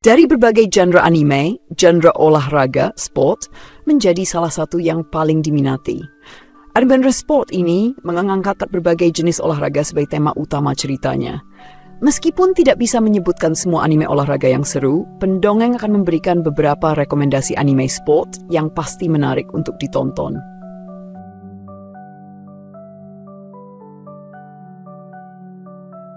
Dari berbagai genre anime, genre olahraga, sport, menjadi salah satu yang paling diminati. Genre sport ini mengangkat berbagai jenis olahraga sebagai tema utama ceritanya. Meskipun tidak bisa menyebutkan semua anime olahraga yang seru, pendongeng akan memberikan beberapa rekomendasi anime sport yang pasti menarik untuk ditonton.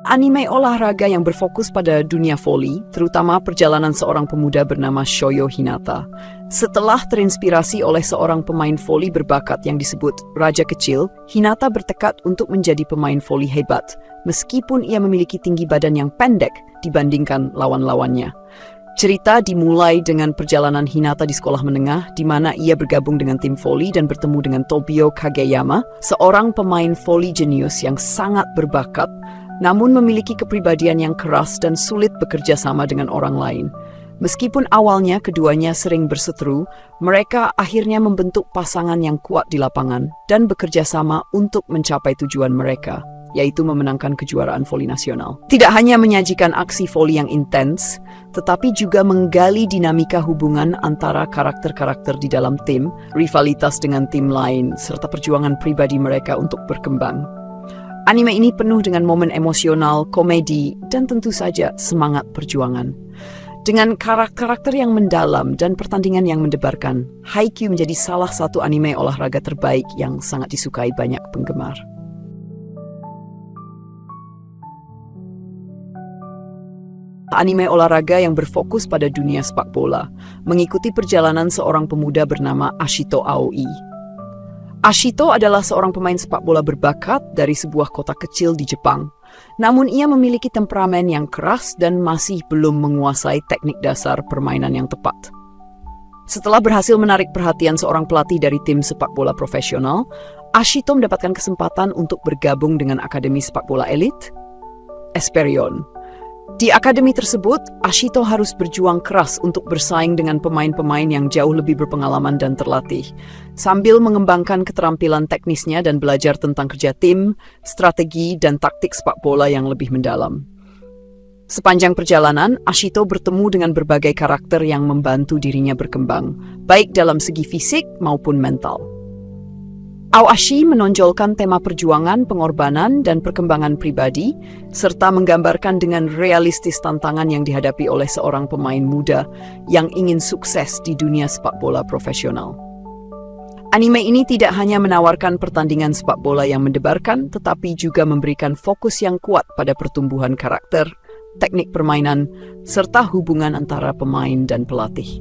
Anime olahraga yang berfokus pada dunia voli, terutama perjalanan seorang pemuda bernama Shoyo Hinata. Setelah terinspirasi oleh seorang pemain voli berbakat yang disebut Raja Kecil, Hinata bertekad untuk menjadi pemain voli hebat, meskipun ia memiliki tinggi badan yang pendek dibandingkan lawan-lawannya. Cerita dimulai dengan perjalanan Hinata di sekolah menengah, di mana ia bergabung dengan tim voli dan bertemu dengan Tobio Kageyama, seorang pemain voli jenius yang sangat berbakat, namun memiliki kepribadian yang keras dan sulit bekerja sama dengan orang lain. Meskipun awalnya keduanya sering berseteru, mereka akhirnya membentuk pasangan yang kuat di lapangan dan bekerja sama untuk mencapai tujuan mereka, yaitu memenangkan kejuaraan voli nasional. Tidak hanya menyajikan aksi voli yang intens, tetapi juga menggali dinamika hubungan antara karakter-karakter di dalam tim, rivalitas dengan tim lain, serta perjuangan pribadi mereka untuk berkembang. Anime ini penuh dengan momen emosional, komedi, dan tentu saja semangat perjuangan. Dengan karakter yang mendalam dan pertandingan yang mendebarkan, Haikyuu menjadi salah satu anime olahraga terbaik yang sangat disukai banyak penggemar. Anime olahraga yang berfokus pada dunia sepak bola, mengikuti perjalanan seorang pemuda bernama Ashito Aoi. Ashito adalah seorang pemain sepak bola berbakat dari sebuah kota kecil di Jepang. Namun ia memiliki temperamen yang keras dan masih belum menguasai teknik dasar permainan yang tepat. Setelah berhasil menarik perhatian seorang pelatih dari tim sepak bola profesional, Ashito mendapatkan kesempatan untuk bergabung dengan Akademi Sepak Bola Elit, Esperion. Di akademi tersebut, Ashito harus berjuang keras untuk bersaing dengan pemain-pemain yang jauh lebih berpengalaman dan terlatih, sambil mengembangkan keterampilan teknisnya dan belajar tentang kerja tim, strategi, dan taktik sepak bola yang lebih mendalam. Sepanjang perjalanan, Ashito bertemu dengan berbagai karakter yang membantu dirinya berkembang, baik dalam segi fisik maupun mental. Aoashi menonjolkan tema perjuangan, pengorbanan, dan perkembangan pribadi, serta menggambarkan dengan realistis tantangan yang dihadapi oleh seorang pemain muda yang ingin sukses di dunia sepak bola profesional. Anime ini tidak hanya menawarkan pertandingan sepak bola yang mendebarkan, tetapi juga memberikan fokus yang kuat pada pertumbuhan karakter, teknik permainan, serta hubungan antara pemain dan pelatih.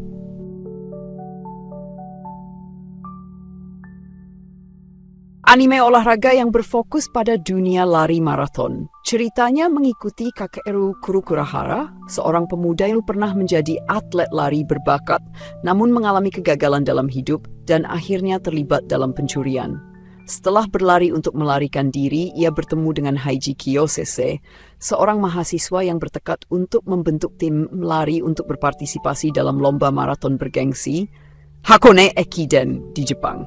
Anime olahraga yang berfokus pada dunia lari maraton. Ceritanya mengikuti Kakeru Kurokurahara, seorang pemuda yang pernah menjadi atlet lari berbakat, namun mengalami kegagalan dalam hidup dan akhirnya terlibat dalam pencurian. Setelah berlari untuk melarikan diri, ia bertemu dengan Haiji Kiyosese, seorang mahasiswa yang bertekad untuk membentuk tim lari untuk berpartisipasi dalam lomba maraton bergengsi Hakone Ekiden di Jepang.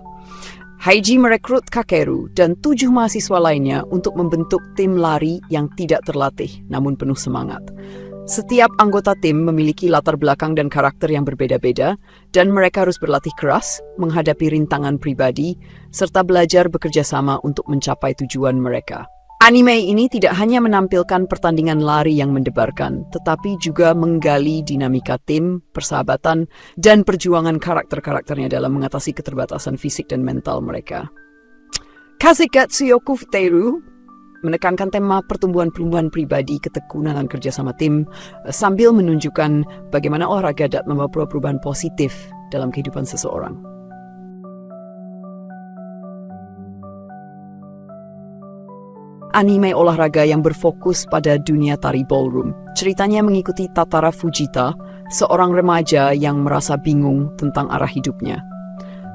Haiji merekrut Kakeru dan 7 mahasiswa lainnya untuk membentuk tim lari yang tidak terlatih namun penuh semangat. Setiap anggota tim memiliki latar belakang dan karakter yang berbeda-beda, dan mereka harus berlatih keras, menghadapi rintangan pribadi, serta belajar bekerja sama untuk mencapai tujuan mereka. Anime ini tidak hanya menampilkan pertandingan lari yang mendebarkan, tetapi juga menggali dinamika tim, persahabatan, dan perjuangan karakter-karakternya dalam mengatasi keterbatasan fisik dan mental mereka. Kazekatsu Yoku Futeru menekankan tema pertumbuhan pribadi, ketekunan, dan kerjasama tim, sambil menunjukkan bagaimana olahraga dapat membawa perubahan positif dalam kehidupan seseorang. Anime olahraga yang berfokus pada dunia tari ballroom. Ceritanya mengikuti Tatara Fujita, seorang remaja yang merasa bingung tentang arah hidupnya.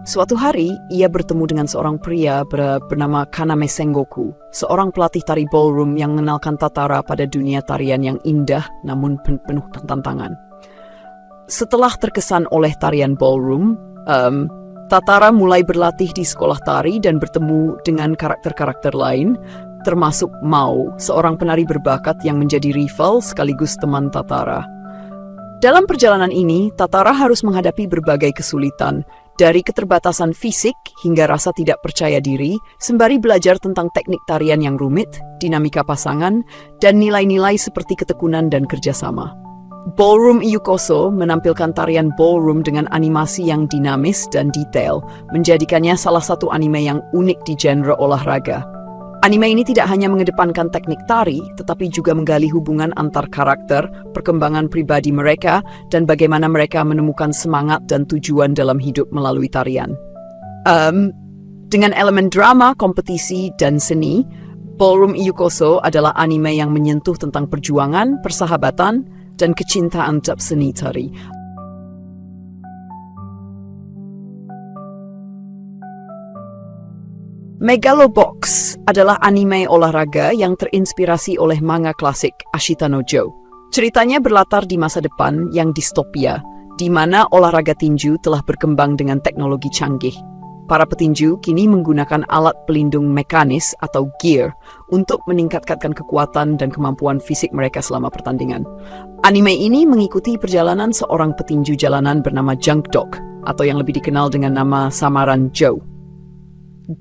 Suatu hari, ia bertemu dengan seorang pria bernama Kaname Sengoku, seorang pelatih tari ballroom yang mengenalkan Tatara pada dunia tarian yang indah namun penuh tantangan. Setelah terkesan oleh tarian ballroom, Tatara mulai berlatih di sekolah tari dan bertemu dengan karakter-karakter lain, termasuk Mao, seorang penari berbakat yang menjadi rival sekaligus teman Tatara. Dalam perjalanan ini, Tatara harus menghadapi berbagai kesulitan, dari keterbatasan fisik hingga rasa tidak percaya diri, sembari belajar tentang teknik tarian yang rumit, dinamika pasangan, dan nilai-nilai seperti ketekunan dan kerjasama. Ballroom Iyukoso menampilkan tarian ballroom dengan animasi yang dinamis dan detail, menjadikannya salah satu anime yang unik di genre olahraga. Anime ini tidak hanya mengedepankan teknik tari, tetapi juga menggali hubungan antar karakter, perkembangan pribadi mereka, dan bagaimana mereka menemukan semangat dan tujuan dalam hidup melalui tarian. Dengan elemen drama, kompetisi, dan seni, Ballroom Iyukoso adalah anime yang menyentuh tentang perjuangan, persahabatan, dan kecintaan terhadap seni tari. Megalobox adalah anime olahraga yang terinspirasi oleh manga klasik Ashita no Joe. Ceritanya berlatar di masa depan yang distopia, di mana olahraga tinju telah berkembang dengan teknologi canggih. Para petinju kini menggunakan alat pelindung mekanis atau gear untuk meningkatkan kekuatan dan kemampuan fisik mereka selama pertandingan. Anime ini mengikuti perjalanan seorang petinju jalanan bernama Junk Dog, atau yang lebih dikenal dengan nama samaran Joe.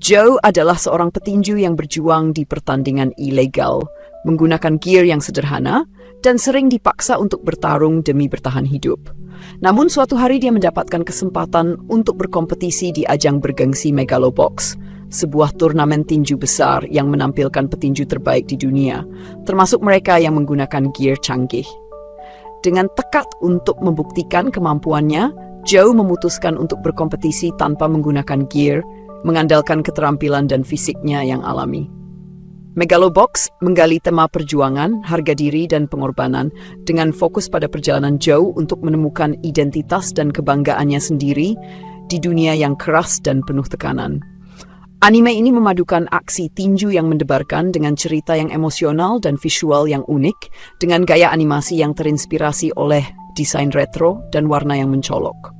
Joe adalah seorang petinju yang berjuang di pertandingan ilegal, menggunakan gear yang sederhana, dan sering dipaksa untuk bertarung demi bertahan hidup. Namun suatu hari dia mendapatkan kesempatan untuk berkompetisi di ajang bergengsi Megalobox, sebuah turnamen tinju besar yang menampilkan petinju terbaik di dunia, termasuk mereka yang menggunakan gear canggih. Dengan tekad untuk membuktikan kemampuannya, Joe memutuskan untuk berkompetisi tanpa menggunakan gear, mengandalkan keterampilan dan fisiknya yang alami. Megalobox menggali tema perjuangan, harga diri, dan pengorbanan dengan fokus pada perjalanan Joe untuk menemukan identitas dan kebanggaannya sendiri di dunia yang keras dan penuh tekanan. Anime ini memadukan aksi tinju yang mendebarkan dengan cerita yang emosional dan visual yang unik, dengan gaya animasi yang terinspirasi oleh desain retro dan warna yang mencolok.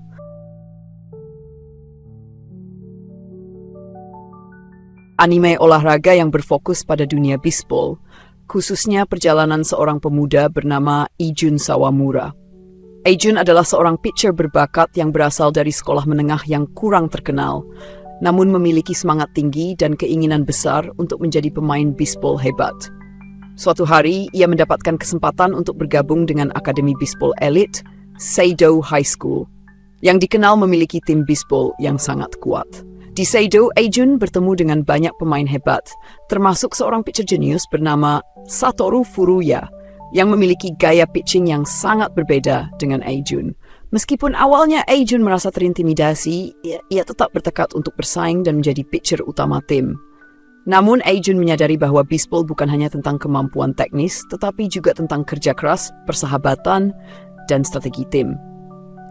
Anime olahraga yang berfokus pada dunia bisbol, khususnya perjalanan seorang pemuda bernama Eijun Sawamura. Eijun adalah seorang pitcher berbakat yang berasal dari sekolah menengah yang kurang terkenal, namun memiliki semangat tinggi dan keinginan besar untuk menjadi pemain bisbol hebat. Suatu hari, ia mendapatkan kesempatan untuk bergabung dengan Akademi Bisbol Elit, Seido High School, yang dikenal memiliki tim bisbol yang sangat kuat. Di Seido, Eijun bertemu dengan banyak pemain hebat, termasuk seorang pitcher jenius bernama Satoru Furuya, yang memiliki gaya pitching yang sangat berbeda dengan Eijun. Meskipun awalnya Eijun merasa terintimidasi, ia tetap bertekad untuk bersaing dan menjadi pitcher utama tim. Namun Eijun menyadari bahwa bisbol bukan hanya tentang kemampuan teknis, tetapi juga tentang kerja keras, persahabatan, dan strategi tim.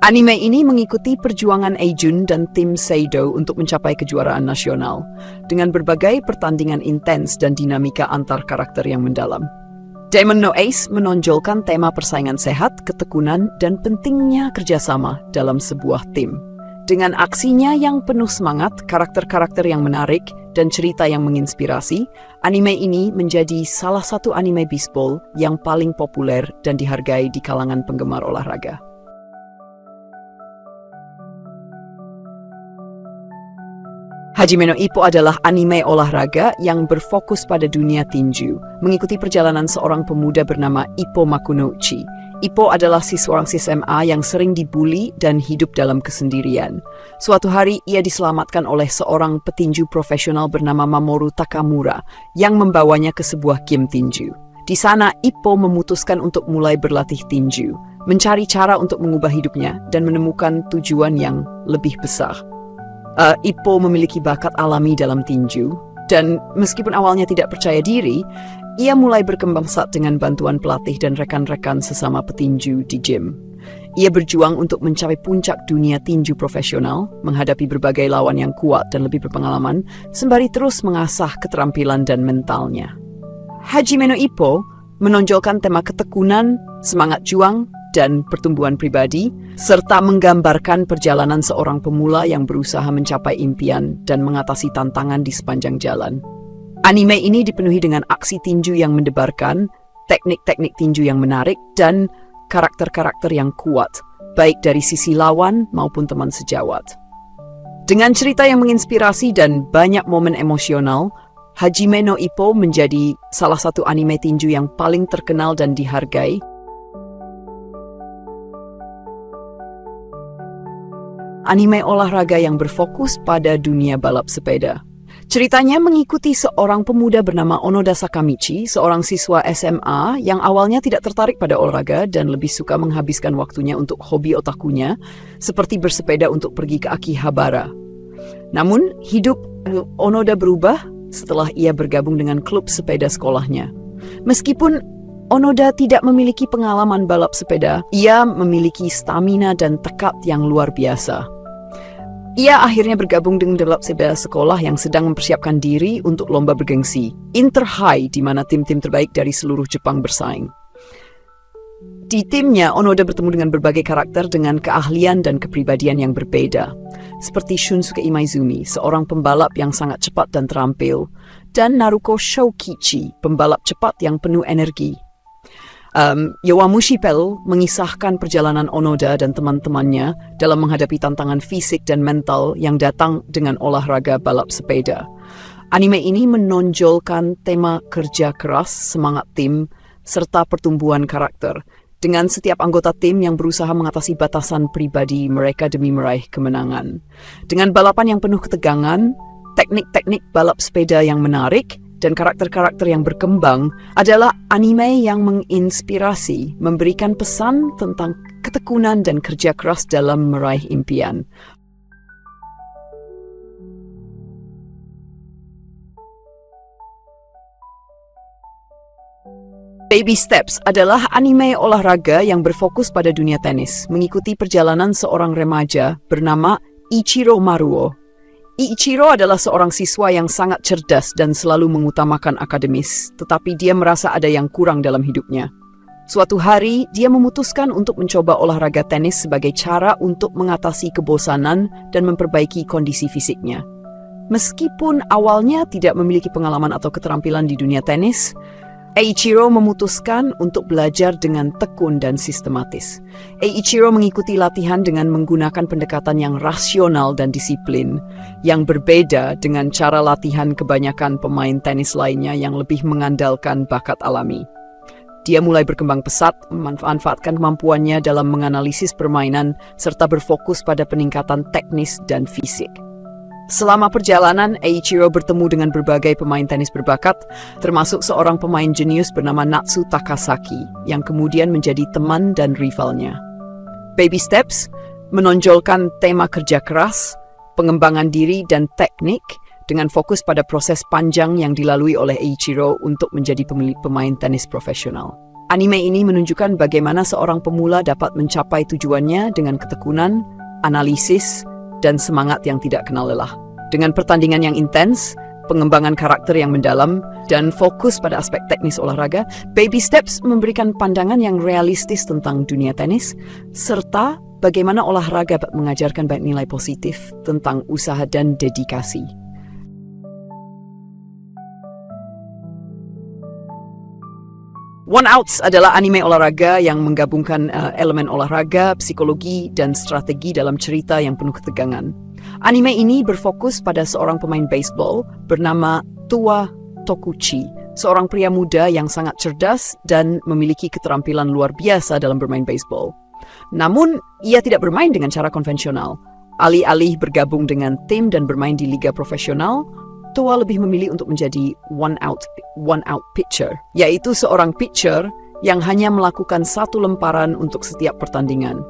Anime ini mengikuti perjuangan Eijun dan tim Seido untuk mencapai kejuaraan nasional, dengan berbagai pertandingan intens dan dinamika antar karakter yang mendalam. Demon no Ace menonjolkan tema persaingan sehat, ketekunan, dan pentingnya kerjasama dalam sebuah tim. Dengan aksinya yang penuh semangat, karakter-karakter yang menarik, dan cerita yang menginspirasi, anime ini menjadi salah satu anime bisbol yang paling populer dan dihargai di kalangan penggemar olahraga. Hajime no Ippo adalah anime olahraga yang berfokus pada dunia tinju, mengikuti perjalanan seorang pemuda bernama Ippo Makunouchi. Ippo adalah seorang SMA yang sering dibully dan hidup dalam kesendirian. Suatu hari, ia diselamatkan oleh seorang petinju profesional bernama Mamoru Takamura yang membawanya ke sebuah game tinju. Di sana, Ippo memutuskan untuk mulai berlatih tinju, mencari cara untuk mengubah hidupnya dan menemukan tujuan yang lebih besar. Ippo memiliki bakat alami dalam tinju, dan meskipun awalnya tidak percaya diri, ia mulai berkembang pesat dengan bantuan pelatih dan rekan-rekan sesama petinju di gym. Ia berjuang untuk mencapai puncak dunia tinju profesional, menghadapi berbagai lawan yang kuat dan lebih berpengalaman, sembari terus mengasah keterampilan dan mentalnya. Hajime no Ippo menonjolkan tema ketekunan, semangat juang, dan pertumbuhan pribadi, serta menggambarkan perjalanan seorang pemula yang berusaha mencapai impian dan mengatasi tantangan di sepanjang jalan. Anime ini dipenuhi dengan aksi tinju yang mendebarkan, teknik-teknik tinju yang menarik, dan karakter-karakter yang kuat, baik dari sisi lawan maupun teman sejawat. Dengan cerita yang menginspirasi dan banyak momen emosional, Hajime no Ippo menjadi salah satu anime tinju yang paling terkenal dan dihargai. Anime olahraga yang berfokus pada dunia balap sepeda. Ceritanya mengikuti seorang pemuda bernama Onoda Sakamichi, seorang siswa SMA yang awalnya tidak tertarik pada olahraga dan lebih suka menghabiskan waktunya untuk hobi otakunya, seperti bersepeda untuk pergi ke Akihabara. Namun, hidup Onoda berubah setelah ia bergabung dengan klub sepeda sekolahnya. Meskipun Onoda tidak memiliki pengalaman balap sepeda, ia memiliki stamina dan tekad yang luar biasa. Ia akhirnya bergabung dengan balap sepeda sekolah yang sedang mempersiapkan diri untuk lomba bergengsi, Interhigh, di mana tim-tim terbaik dari seluruh Jepang bersaing. Di timnya, Onoda bertemu dengan berbagai karakter dengan keahlian dan kepribadian yang berbeda, seperti Shunsuke Imaizumi, seorang pembalap yang sangat cepat dan terampil, dan Naruko Shoukichi, pembalap cepat yang penuh energi. Yowamushi Pel mengisahkan perjalanan Onoda dan teman-temannya dalam menghadapi tantangan fisik dan mental yang datang dengan olahraga balap sepeda. Anime ini menonjolkan tema kerja keras, semangat tim, serta pertumbuhan karakter, dengan setiap anggota tim yang berusaha mengatasi batasan pribadi mereka demi meraih kemenangan. Dengan balapan yang penuh ketegangan, teknik-teknik balap sepeda yang menarik, dan karakter-karakter yang berkembang adalah anime yang menginspirasi, memberikan pesan tentang ketekunan dan kerja keras dalam meraih impian. Baby Steps adalah anime olahraga yang berfokus pada dunia tenis, mengikuti perjalanan seorang remaja bernama Ichiro Maruo. Ichiro adalah seorang siswa yang sangat cerdas dan selalu mengutamakan akademis, tetapi dia merasa ada yang kurang dalam hidupnya. Suatu hari, dia memutuskan untuk mencoba olahraga tenis sebagai cara untuk mengatasi kebosanan dan memperbaiki kondisi fisiknya. Meskipun awalnya tidak memiliki pengalaman atau keterampilan di dunia tenis, Eiichiro memutuskan untuk belajar dengan tekun dan sistematis. Eiichiro mengikuti latihan dengan menggunakan pendekatan yang rasional dan disiplin, yang berbeda dengan cara latihan kebanyakan pemain tenis lainnya yang lebih mengandalkan bakat alami. Dia mulai berkembang pesat, memanfaatkan kemampuannya dalam menganalisis permainan, serta berfokus pada peningkatan teknis dan fisik. Selama perjalanan, Eiichiro bertemu dengan berbagai pemain tenis berbakat, termasuk seorang pemain jenius bernama Natsu Takasaki, yang kemudian menjadi teman dan rivalnya. Baby Steps menonjolkan tema kerja keras, pengembangan diri dan teknik, dengan fokus pada proses panjang yang dilalui oleh Eiichiro untuk menjadi pemain tenis profesional. Anime ini menunjukkan bagaimana seorang pemula dapat mencapai tujuannya dengan ketekunan, analisis, dan semangat yang tidak kenal lelah. Dengan pertandingan yang intens, pengembangan karakter yang mendalam, dan fokus pada aspek teknis olahraga, Baby Steps memberikan pandangan yang realistis tentang dunia tenis, serta bagaimana olahraga dapat mengajarkan banyak nilai positif tentang usaha dan dedikasi. One Outs adalah anime olahraga yang menggabungkan elemen olahraga, psikologi, dan strategi dalam cerita yang penuh ketegangan. Anime ini berfokus pada seorang pemain baseball bernama Tua Tokuchi, seorang pria muda yang sangat cerdas dan memiliki keterampilan luar biasa dalam bermain baseball. Namun, ia tidak bermain dengan cara konvensional. Alih-alih bergabung dengan tim dan bermain di liga profesional, Tua lebih memilih untuk menjadi one out pitcher, yaitu seorang pitcher yang hanya melakukan satu lemparan untuk setiap pertandingan.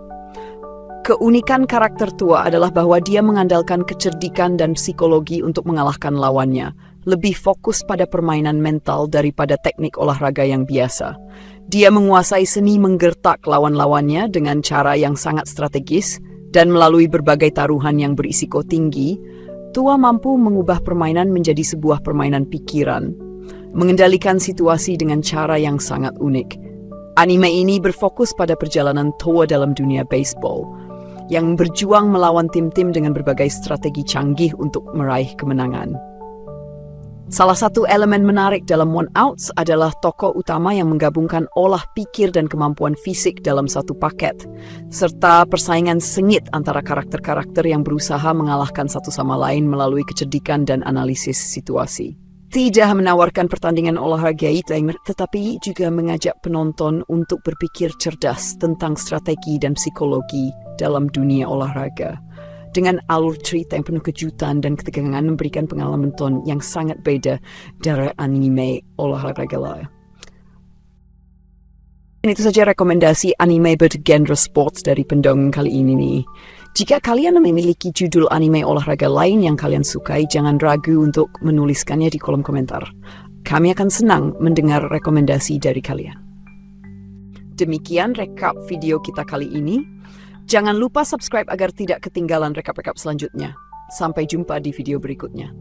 Keunikan karakter Tua adalah bahwa dia mengandalkan kecerdikan dan psikologi untuk mengalahkan lawannya, lebih fokus pada permainan mental daripada teknik olahraga yang biasa. Dia menguasai seni menggertak lawan-lawannya dengan cara yang sangat strategis, dan melalui berbagai taruhan yang berisiko tinggi, Tua mampu mengubah permainan menjadi sebuah permainan pikiran, mengendalikan situasi dengan cara yang sangat unik. Anime ini berfokus pada perjalanan Tua dalam dunia baseball, yang berjuang melawan tim-tim dengan berbagai strategi canggih untuk meraih kemenangan. Salah satu elemen menarik dalam One Outs adalah tokoh utama yang menggabungkan olah pikir dan kemampuan fisik dalam satu paket, serta persaingan sengit antara karakter-karakter yang berusaha mengalahkan satu sama lain melalui kecerdikan dan analisis situasi. Tidak menawarkan pertandingan olahraga tetapi juga mengajak penonton untuk berpikir cerdas tentang strategi dan psikologi dalam dunia olahraga. Dengan alur cerita yang penuh kejutan dan ketegangan memberikan pengalaman nonton yang sangat beda dari anime olahraga lain. Itu saja rekomendasi anime bergenre sports dari pendongeng kali ini nih. Jika kalian memiliki judul anime olahraga lain yang kalian sukai, jangan ragu untuk menuliskannya di kolom komentar. Kami akan senang mendengar rekomendasi dari kalian. Demikian rekap video kita kali ini. Jangan lupa subscribe agar tidak ketinggalan rekap-rekap selanjutnya. Sampai jumpa di video berikutnya.